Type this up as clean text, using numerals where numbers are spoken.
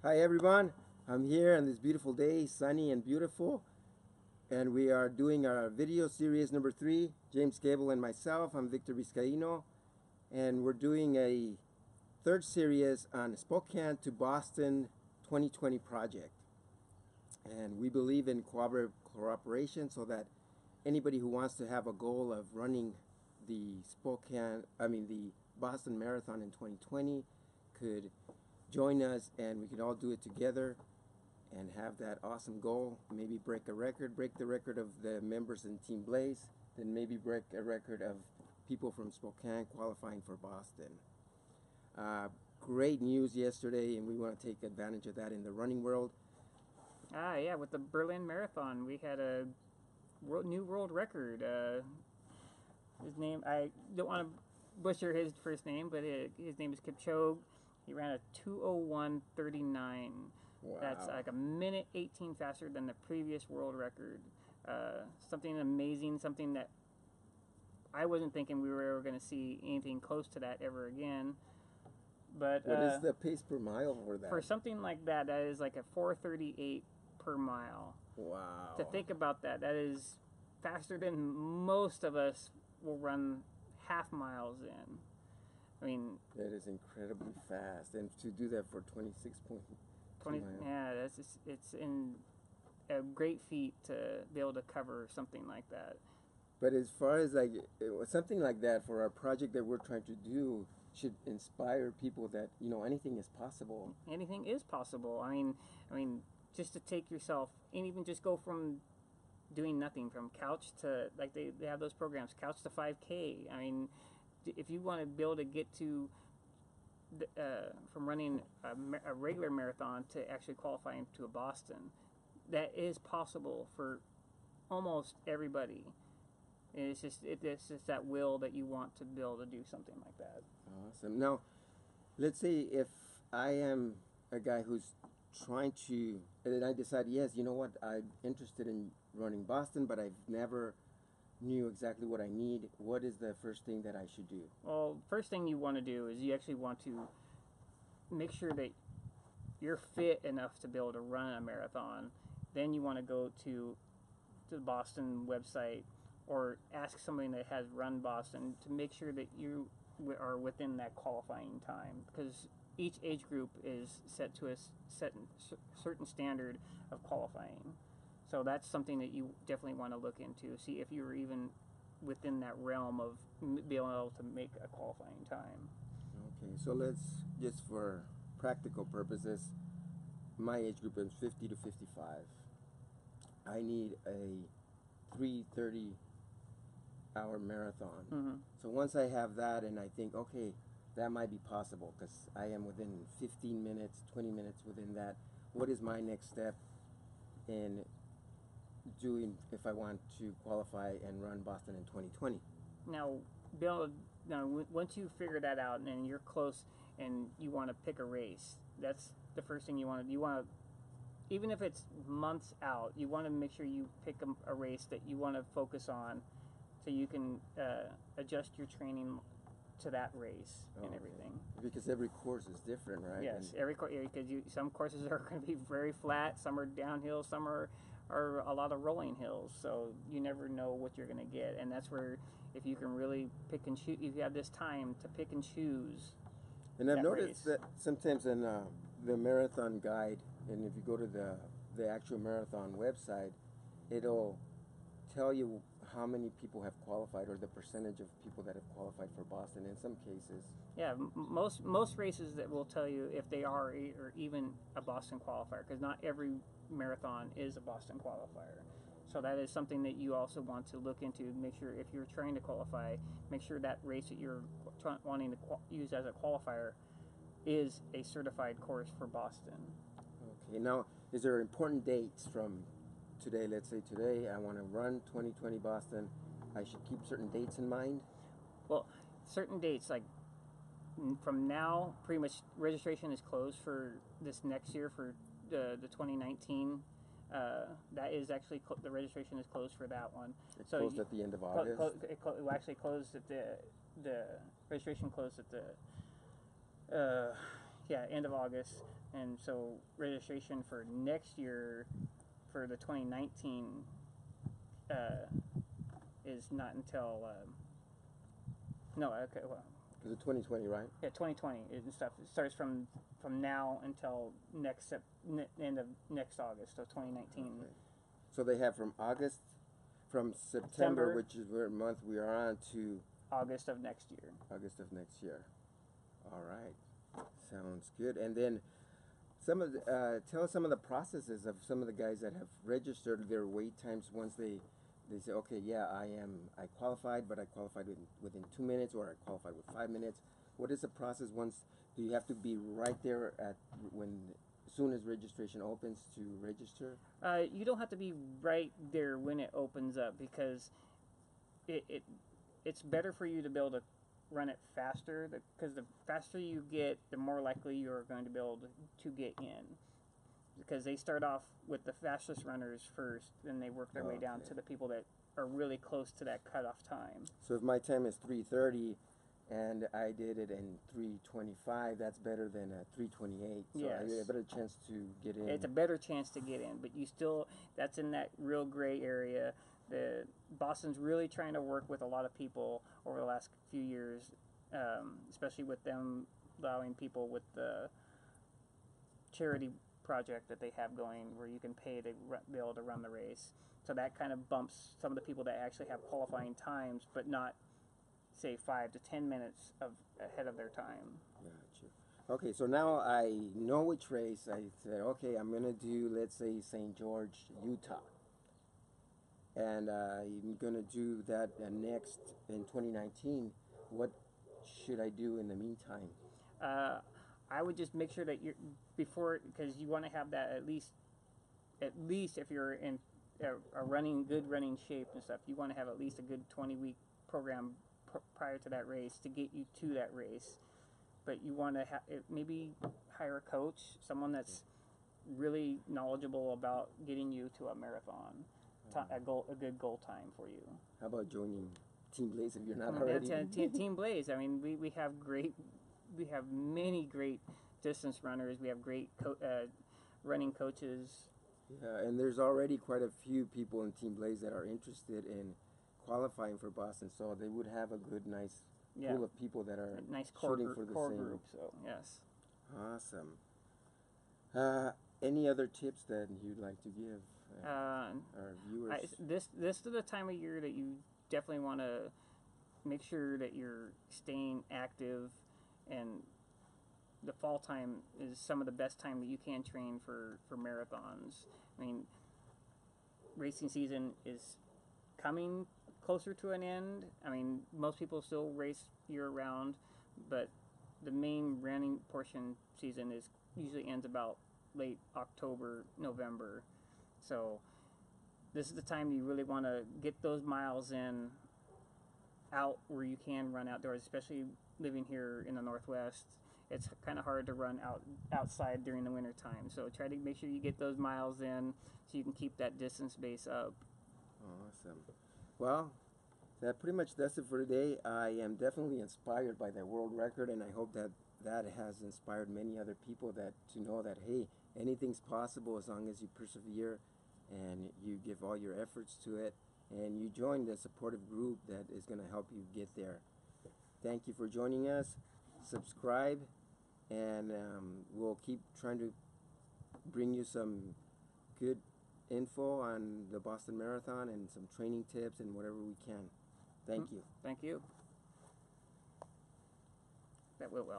Hi everyone, I'm here on this beautiful day, sunny and beautiful, and we are doing our video series number 3, James Gable and myself. I'm Victor Vizcaino, and we're doing a third series on Spokane to Boston 2020 project. And we believe in cooperation so that anybody who wants to have a goal of running the the Boston Marathon in 2020 could join us, and we could all do it together and have that awesome goal. Maybe break the record of the members in Team Blaze, then maybe break a record of people from Spokane qualifying for Boston. Great news yesterday, and we want to take advantage of that in the running world. Yeah, with the Berlin Marathon, we had a new world record. His name, I don't want to butcher his first name, but his name is Kipchoge. He ran a 2:01:39. Wow. That's like a minute 18 faster than the previous world record. Something amazing, something that I wasn't thinking we were ever going to see anything close to that ever again. But What is the pace per mile for that? for something like that, that is like a 4:38 per mile. Wow. To think about that, that is faster than most of us will run half miles in. I mean, That is incredibly fast, and to do that for 26.2 20. miles. Yeah, it's in a great feat to be able to cover something like that. But as far as like something like that for our project that we're trying to do should inspire people that anything is possible. Anything is possible. I mean, just to take yourself and even just go from doing nothing, from couch to, like, they have those programs, couch to 5K. I mean, if you want to be able to get to from running a regular marathon to actually qualifying to a Boston, that is possible for almost everybody. It's just that will that you want to be able to do something like that. Awesome. Now, let's say if I am a guy who's trying to, and I decide, yes, you know what, I'm interested in running Boston, but I've never knew exactly what I need. What is the first thing that I should do? Well, first thing you want to do is you actually want to make sure that you're fit enough to be able to run a marathon. Then you want to go to the Boston website or ask somebody that has run Boston to make sure that you are within that qualifying time, because each age group is set to a certain standard of qualifying. So that's something that you definitely want to look into. See if you're even within that realm of being able to make a qualifying time. Okay, so let's, just for practical purposes, my age group is 50 to 55. I need a 3:30 hour marathon. Mm-hmm. So once I have that, and I think, okay, that might be possible because I am within 15 minutes, 20 minutes within that. What is my next step in doing if I want to qualify and run Boston in 2020? Now, Bill, now once you figure that out and you're close and you want to pick a race, that's the first thing you want to. You want to, even if it's months out, you want to make sure you pick a race that you want to focus on, so you can adjust your training to that race and everything. Because every course is different, right? Yes, And every because some courses are going to be very flat, some are downhill, some are a lot of rolling hills. So you never know what you're going to get, and that's where, if you can really pick and choose, if you have this time to pick and choose. And I've that noticed race. that sometimes in the marathon guide, and if you go to the actual marathon website, it'll tell you how many people have qualified or the percentage of people that have qualified for Boston in some cases. Yeah, most races that will tell you if they are or even a Boston qualifier, because not every marathon is a Boston qualifier. So that is something that you also want to look into. Make sure if you're trying to qualify, make sure that race that you're wanting to use as a qualifier is a certified course for Boston. Okay, now is there important dates from today? Let's say today I want to run 2020 Boston. I should keep certain dates in mind. Well, certain dates, like from now, pretty much registration is closed for this next year for the 2019. That is actually the registration is closed for that one. It closed at the end of August. It actually closed at the registration closed at the end of August. And so registration for next year for the 2019 uh, is not until no, okay, well, Is it 2020, right? yeah, 2020 and stuff. It starts from now until end of next August, so 2019. Okay. So they have from September, September. which is what month we are on, to August of next year. August of next year. All right, sounds good. And then tell us some of the processes of some of the guys that have registered their wait times once they say, okay, yeah, I qualified, but I qualified within 2 minutes, or I qualified with 5 minutes. What is the process once? Do you have to be right there as soon as registration opens to register? You don't have to be right there when it opens up, because it's better for you to be able to run it faster, because the faster you get, the more likely you're going to be able to get in, because they start off with the fastest runners first, then they work their way down to the people that are really close to that cutoff time. So if my time is 3:30 and I did it in 3:25, that's better than 3:28. So Yes. I get a better chance to get in. It's a better chance to get in, but you still, that's in that real gray area. Boston's really trying to work with a lot of people over the last few years, especially with them allowing people with the charity project that they have going, where you can pay to be able to run the race. So that kind of bumps some of the people that actually have qualifying times, but not, say, 5 to 10 minutes ahead of their time. Gotcha. Okay, so now I know which race. I said, okay, I'm gonna do, let's say, St. George, Utah, and I'm gonna do that next in 2019. What should I do in the meantime? I would just make sure that you're before, because you want to have that at least if you're in a good running shape and stuff, you want to have at least a good 20-week program prior to that race to get you to that race. But you want to maybe hire a coach, someone that's really knowledgeable about getting you to a marathon, a good goal time for you. How about joining Team Blaze if you're not already? Team Blaze. I mean, we have many great distance runners. We have great running coaches. Yeah, and there's already quite a few people in Team Blaze that are interested in qualifying for Boston, so they would have a good, nice pool of people that are nice shooting for the same group. So yes. Awesome. Any other tips that you'd like to give our viewers? This is the time of year that you definitely want to make sure that you're staying active, and the fall time is some of the best time that you can train for marathons. I mean, racing season is coming closer to an end. I mean, most people still race year-round, but the main running portion season usually ends about late October, November. So this is the time you really want to get those miles in out where you can run outdoors, especially living here in the Northwest. It's kind of hard to run outside during the winter time. So try to make sure you get those miles in so you can keep that distance base up. Awesome. Well, that pretty much does it for today. I am definitely inspired by that world record, and I hope that has inspired many other people to know that, hey, anything's possible as long as you persevere and you give all your efforts to it, and you join the supportive group that is going to help you get there. Thank you for joining us. Subscribe, and we'll keep trying to bring you some good info on the Boston Marathon and some training tips and whatever we can. Thank you. Thank you. That went well.